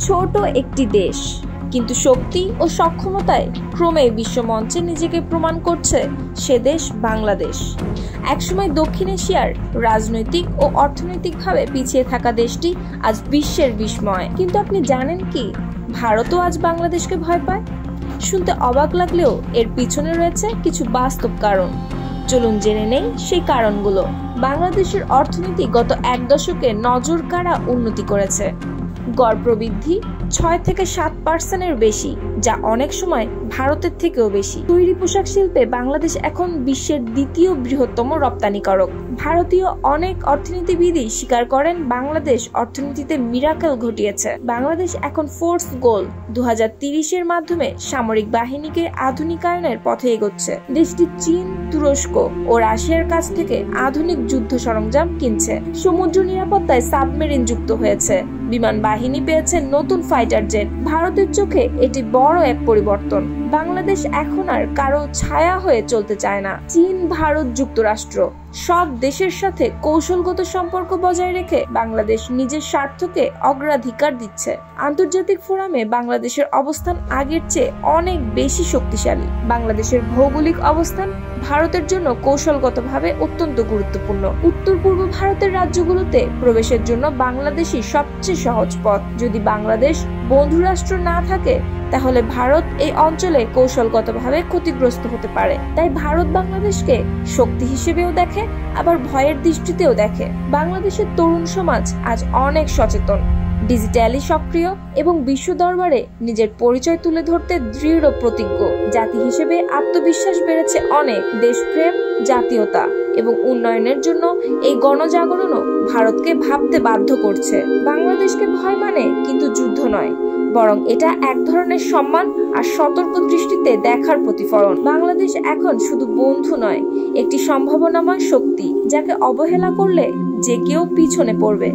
ছোট একটি দেশ, কিন্তু শক্তি ও সক্ষমতায় ক্রমে বিশ্বমঞ্চে নিজেকে প্রমাণ করছে সে দেশ বাংলাদেশ। একসময় দক্ষিণ এশিয়ার রাজনৈতিক ও অর্থনৈতিকভাবে পিছিয়ে থাকা দেশটি আজ বিশ্বের বিস্ময়। কিন্তু আপনি জানেন কি, ভারতও আজ বাংলাদেশকে ভয় পায়? শুনতে অবাক লাগলেও এর পিছনে রয়েছে কিছু বাস্তব কারণ। চলুন জেনে নেই সেই কারণগুলো। বাংলাদেশের অর্থনীতি গত এক দশকে নজর কাড়া উন্নতি করেছে। গড় প্রবৃদ্ধি 6 থেকে 7% বেশি, যা অনেক সময় ভারতের থেকেও বেশি। তৈরি পোশাক শিল্পে বাংলাদেশ এখন বিশ্বের দ্বিতীয় বৃহত্তম রপ্তানিকারক। ভারতীয় অনেক অর্থনীতিবিদই স্বীকার করেন বাংলাদেশ অর্থনীতিতে মিরাকেল ঘটিয়েছে। বাংলাদেশ এখন ফোর্স গোল 2030-এর মাধ্যমে সামরিক বাহিনীকে আধুনিকায়নের পথে এগোচ্ছে। দেশটি চীন, তুরস্ক ও রাশিয়ার কাছ থেকে আধুনিক যুদ্ধ সরঞ্জাম কিনছে। সমুদ্র নিরাপত্তায় সাবমেরিন যুক্ত হয়েছে। বিমান বাহিনী পেয়েছে নতুন ফাইটার জেট। ভারতের চোখে এটি বড় এক পরিবর্তন। বাংলাদেশ এখন আর কারো ছায়া হয়ে চলতে চায় না। চীন, ভারত, যুক্তরাষ্ট্র সব দেশের সাথে কৌশলগত সম্পর্ক বজায় রেখে বাংলাদেশ নিজের স্বার্থকে অগ্রাধিকার দিচ্ছে। আন্তর্জাতিক ফোরামে বাংলাদেশের অবস্থান আগের চেয়ে অনেক বেশি শক্তিশালী। বাংলাদেশের ভৌগোলিক অবস্থান ভারতের জন্য কৌশলগতভাবে অত্যন্ত গুরুত্বপূর্ণ। উত্তর পূর্ব ভারতের রাজ্যগুলোতে প্রবেশের জন্য বাংলাদেশই সবচেয়ে সহজ পথ। যদি বাংলাদেশ বন্ধু রাষ্ট্র না থাকে, তাহলে ভারত এই অঞ্চলে কৌশলগতভাবে ক্ষতিগ্রস্ত হতে পারে। তাই ভারত বাংলাদেশকে শক্তি হিসেবেও দেখে, আবার ভয়ের দৃষ্টিতেও দেখে। বাংলাদেশের তরুণ সমাজ আজ অনেক সচেতন, ডিজিটালি সক্রিয় এবং বিশ্ব দরবারে নিজের পরিচয় তুলে ধরতে দৃঢ় প্রতিজ্ঞ। জাতি হিসেবে আত্মবিশ্বাস বেড়েছে অনেক। দেশপ্রেম, জাতীয়তা এবং উন্নয়নের জন্য এই গণজাগরণও ভারতকে ভাবতে বাধ্য করছে। বাংলাদেশকে ভয় মানে কিন্তু যুদ্ধ নয়, বরং এটা এক ধরনের সম্মান আর সতর্ক দৃষ্টিতে দেখার প্রতিফলন। বাংলাদেশ এখন শুধু বন্ধু নয়, একটি সম্ভাবনাময় শক্তি, যাকে অবহেলা করলে যে কেউ পিছনে পড়বে।